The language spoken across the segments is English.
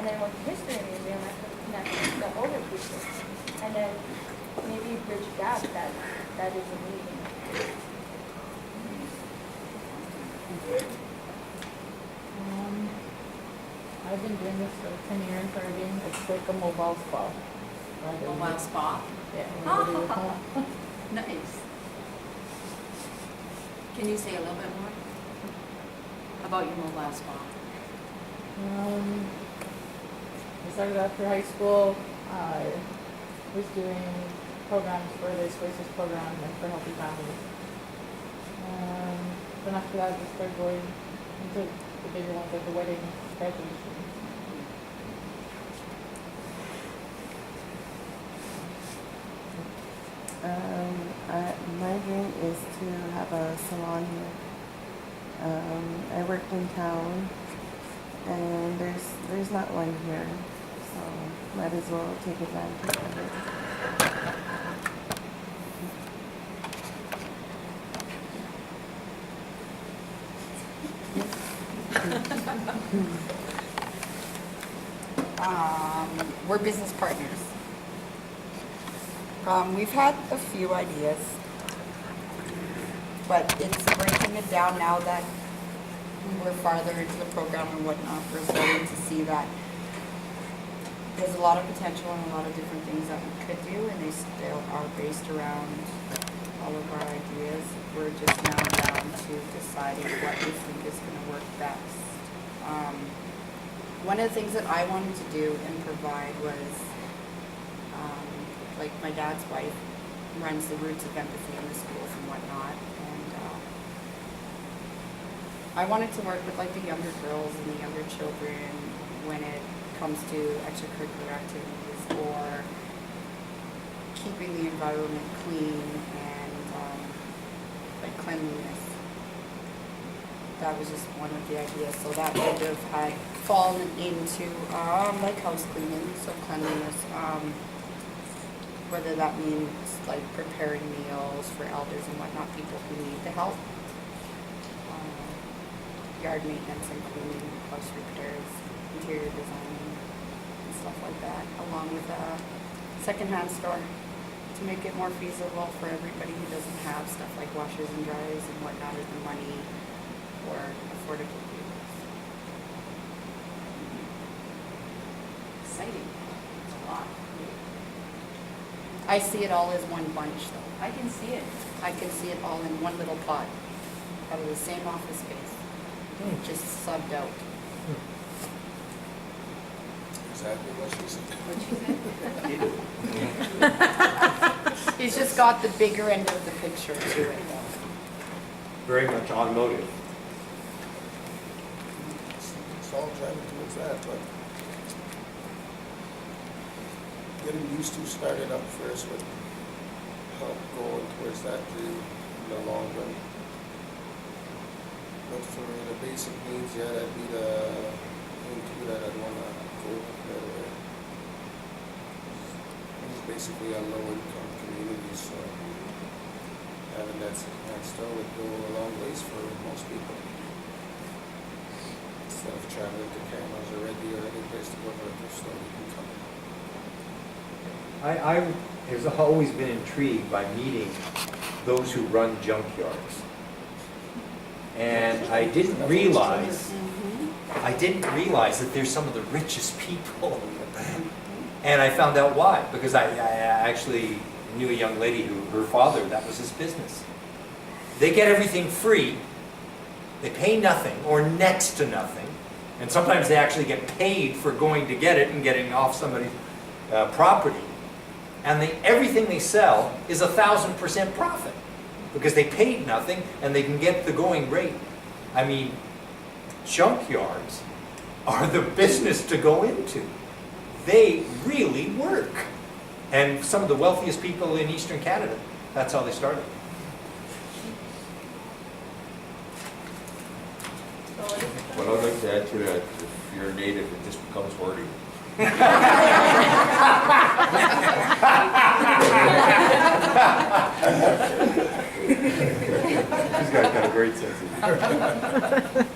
then with the history museum, I could connect the older people. And then maybe bridge a gap that is a need. I've been doing this for 10 years already. It's like a mobile spa. Mobile spa? Yeah. everybody would come. Nice. Can you say a little bit more about your mobile spa? I started after high school. I was doing programs for the Spaces program and for healthy families. Then after that, I just started going into the bigger ones like the wedding, graduation. My dream is to have a salon here. I work in town, and there's not one here, so might as well take advantage of it. We're business partners. We've had a few ideas, but it's breaking it down now that we're farther into the program and whatnot. We're starting to see that there's a lot of potential and a lot of different things that we could do, and they still are based around all of our ideas. We're just now down to deciding what we think is going to work best. One of the things that I wanted to do and provide was like my dad's wife runs the Roots of Empathy in the schools and whatnot, and I wanted to work with like the younger girls and the younger children when it comes to extracurricular activities or keeping the environment clean and like cleanliness. That was just one of the ideas. So that would have had fallen into like house cleaning, so cleanliness. Whether that means like preparing meals for elders and whatnot, people who need the help. Yard maintenance and cleaning, house repairs, interior designing, and stuff like that, along with a secondhand store to make it more feasible for everybody who doesn't have stuff like washers and dryers and whatnot, or the money or affordable vehicles. Exciting. It's a lot. I see it all as one bunch though. I can see it. I can see it all in one little pot out of the same office space, just subbed out. Exactly what she said. He's just got the bigger end of the picture to it though. Very much automotive. It's all driving towards that, but getting used to started up first would help going towards that in the long run. But for the basic needs, yeah, that'd be the thing too that I'd want to go right away. It's basically a low income community, so having that second-hand store would go a long ways for most people. Instead of traveling to Cameras or Red Deer or any place to go to a thrift store, you can come in. I have always been intrigued by meeting those who run junkyards. And I didn't realize that they're some of the richest people. And I found out why, because I actually knew a young lady who, her father, that was his business. They get everything free, they pay nothing or next to nothing, and sometimes they actually get paid for going to get it and getting off somebody's property. And everything they sell is 1,000% profit because they paid nothing and they can get the going rate. I mean, junkyards are the business to go into. They really work. And some of the wealthiest people in Eastern Canada, that's how they started. Well, I'd like to add to that, if you're a native, it just becomes hoarding. This guy's got a great sense of humor.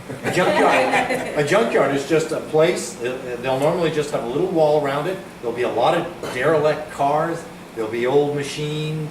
A junkyard is just a place, they'll normally just have a little wall around it, there'll be a lot of derelict cars, there'll be old machines,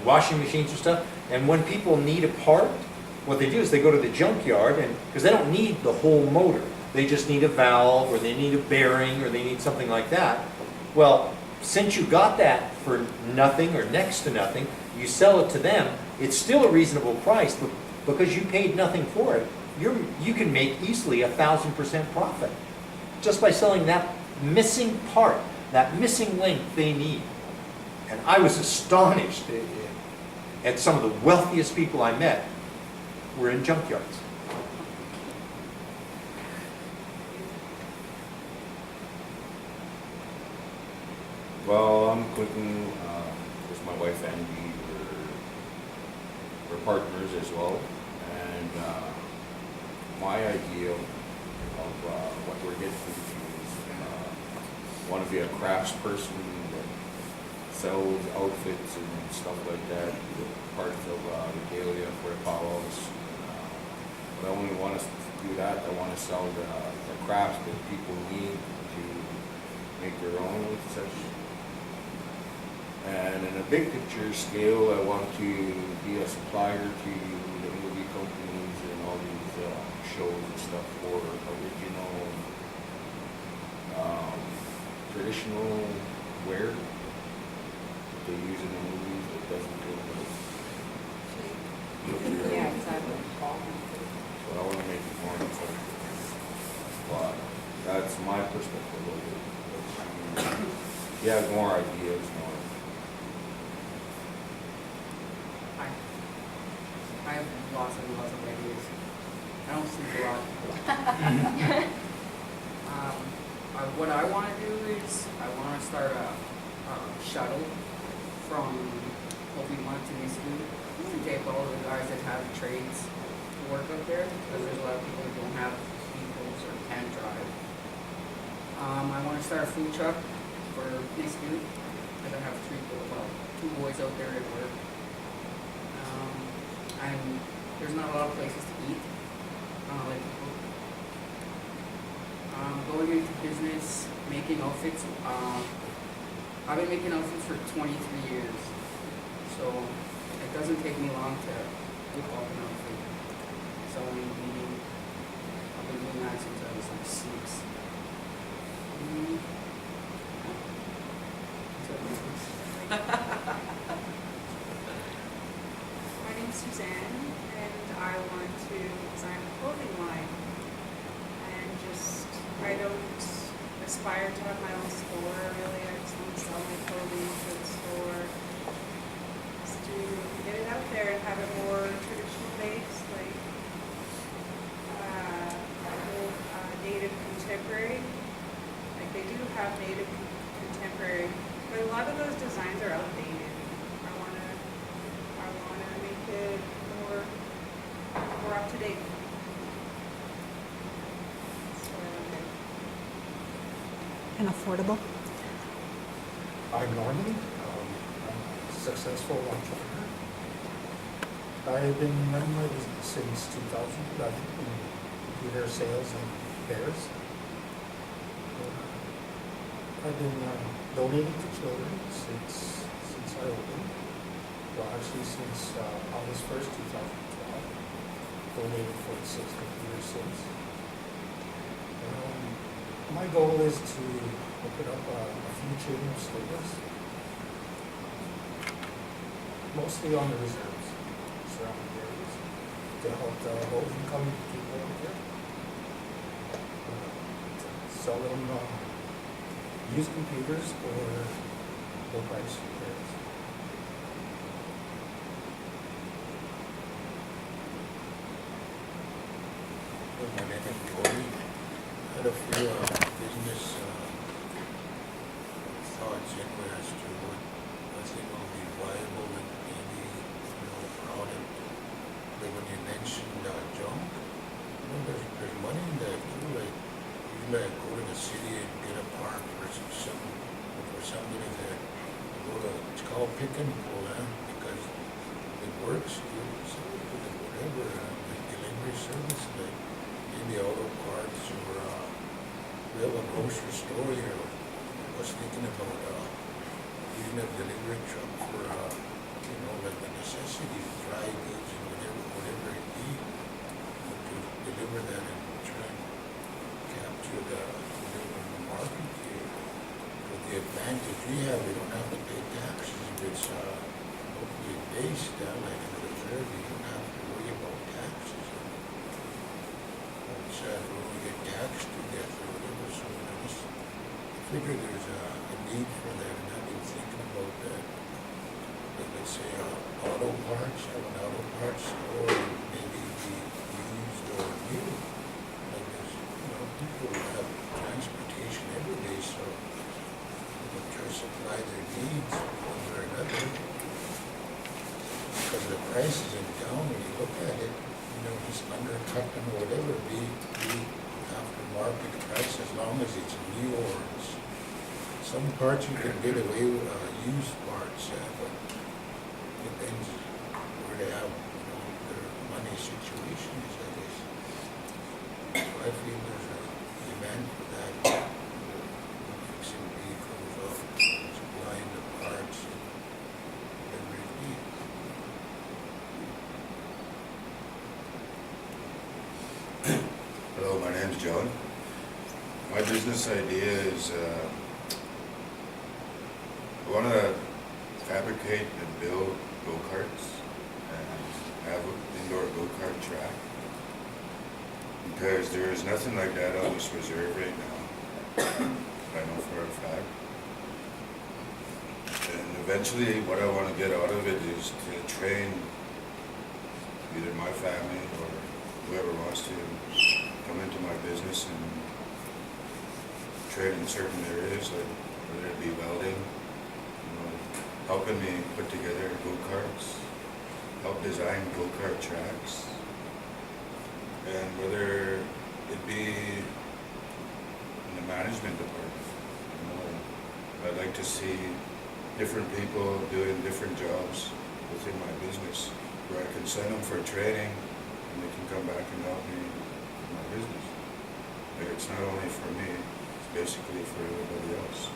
washing machines and stuff, and when people need a part, what they do is they go to the junkyard, and, because they don't need the whole motor, they just need a valve, or they need a bearing, or they need something like that. Well, since you got that for nothing or next to nothing, you sell it to them, it's still a reasonable price, but because you paid nothing for it, you can make easily 1,000% profit just by selling that missing part, that missing link they need. And I was astonished at some of the wealthiest people I met were in junkyards. Well, I'm Clinton, with my wife Andy, we're partners as well, and my idea of what we're getting into is want to be a crafts person that sells outfits and stuff like that, parts of regalia for the powwows. But I only want to do that, I want to sell the crafts that people need to make their own with such. And in a big picture scale, I want to be a supplier to the movie companies and all these shows and stuff for original, traditional wear that they use in the movies that doesn't go with Yeah, exactly. So I want to make it more important. But that's my perspective of it. But, you have more ideas, more. I have lots and lots of ideas. I don't sleep a lot. What I want to do is I want to start a shuttle from Obi-Wan to Nisku to take all the guys that have trades to work up there, because there's a lot of people who don't have vehicles or can't drive. I want to start a food truck for Nisku, because I have two boys out there at work. And there's not a lot of places to eat. Like to cook. Going into business, making outfits. I've been making outfits for 23 years, so it doesn't take me long to whip up an outfit. So I've been doing that since I was like 6. My name's Suzanne, and I want to design a clothing line. And I don't aspire to have my own store, really. I just want to sell my clothing for the store. Just to get it out there and have it more traditional based, like native contemporary. Like they do have native contemporary, but a lot of those designs are outdated. I want to make it more up to date. And affordable. I'm Norman. I'm a successful entrepreneur. I've been running my business since 2011 in computer sales and repairs. I've been donating to children since I opened. Well, actually since August 1st, 2012. Donated 46 computer sales. My goal is to open up a few chain of stores, mostly on the reserves, surrounding areas, to help the low-income people out there. Sell them used computers or low-price repairs. My name is Cody. I had a few business thoughts as to what I think will be viable and maybe product. Like when you mentioned junk, there's money in that too. Like you might go to the city and get a part for somebody that go to, it's called pick and pull, because it works. You sell it with whatever, like delivery service, like maybe auto parts or, we have a grocery store here. I was thinking about, using a delivery truck for, like the necessities, dry goods and whatever it be, to deliver that and try and capture the market here. But the advantage we have, we don't have to pay taxes if it's, locally based, like in the reserve, you don't have to worry about taxes. It's, we only get taxed to death or whatever, so I figure there's a need for that, and I've been thinking about that. Like, let's say, auto parts, have an auto parts store, maybe be used or new. Like there's, people have transportation every day, so they try to supply their needs one way or another. Because the prices in town, when you look at it, just undercut them or whatever, be aftermarket price as long as it's new or it's, some parts you can get away with used parts, but depends where they have their money situation is, I guess. So I feel there's a demand for that. Fixing vehicles, supplying the parts, whatever it be. Hello, my name's John. My business idea is I want to fabricate and build go-karts and have an indoor go-kart track, because there is nothing like that on this reserve right now. I know for a fact. And eventually what I want to get out of it is to train either my family or whoever wants to come into my business and train in certain areas, like whether it be welding, helping me put together go-karts, help design go-kart tracks, and whether it be in the management department. I'd like to see different people doing different jobs within my business, where I can send them for training and they can come back and help me in my business. Like, it's not only for me, it's basically for everybody else.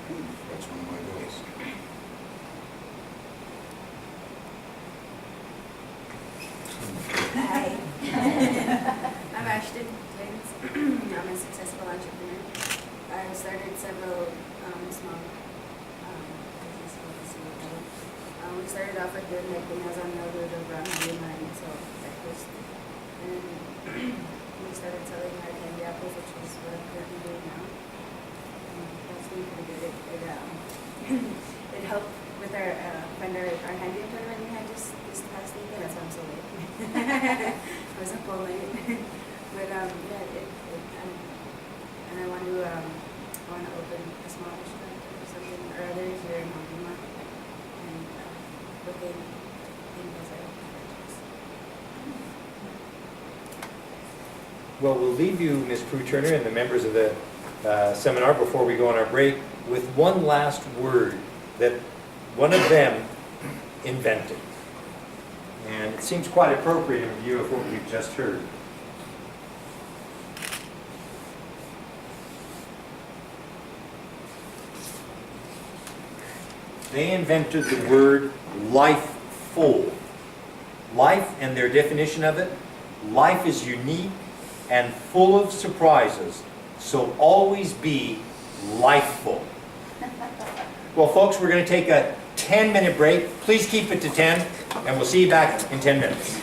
That's one of my goals. Hi. I'm Ashton James. I'm a successful entrepreneur. I've started several small businesses. We started off with doing like nails on the road of Ramadan, so breakfast. And we started selling our candy apples, which is what I'm currently doing now. That's been pretty good. It helped with our handy tournament we had just this past weekend. That's why I'm so late. I was up all night. But and I want to open a small restaurant or something or other here in Alabama, and within those Well, we'll leave you, Ms. Prue-Turner, and the members of the seminar before we go on our break with one last word that one of them invented. And it seems quite appropriate in view of what we've just heard. They invented the word lifeful. Life, and their definition of it, life is unique and full of surprises, so always be lifeful. Well, folks, we're going to take a 10-minute break. Please keep it to 10, and we'll see you back in 10 minutes.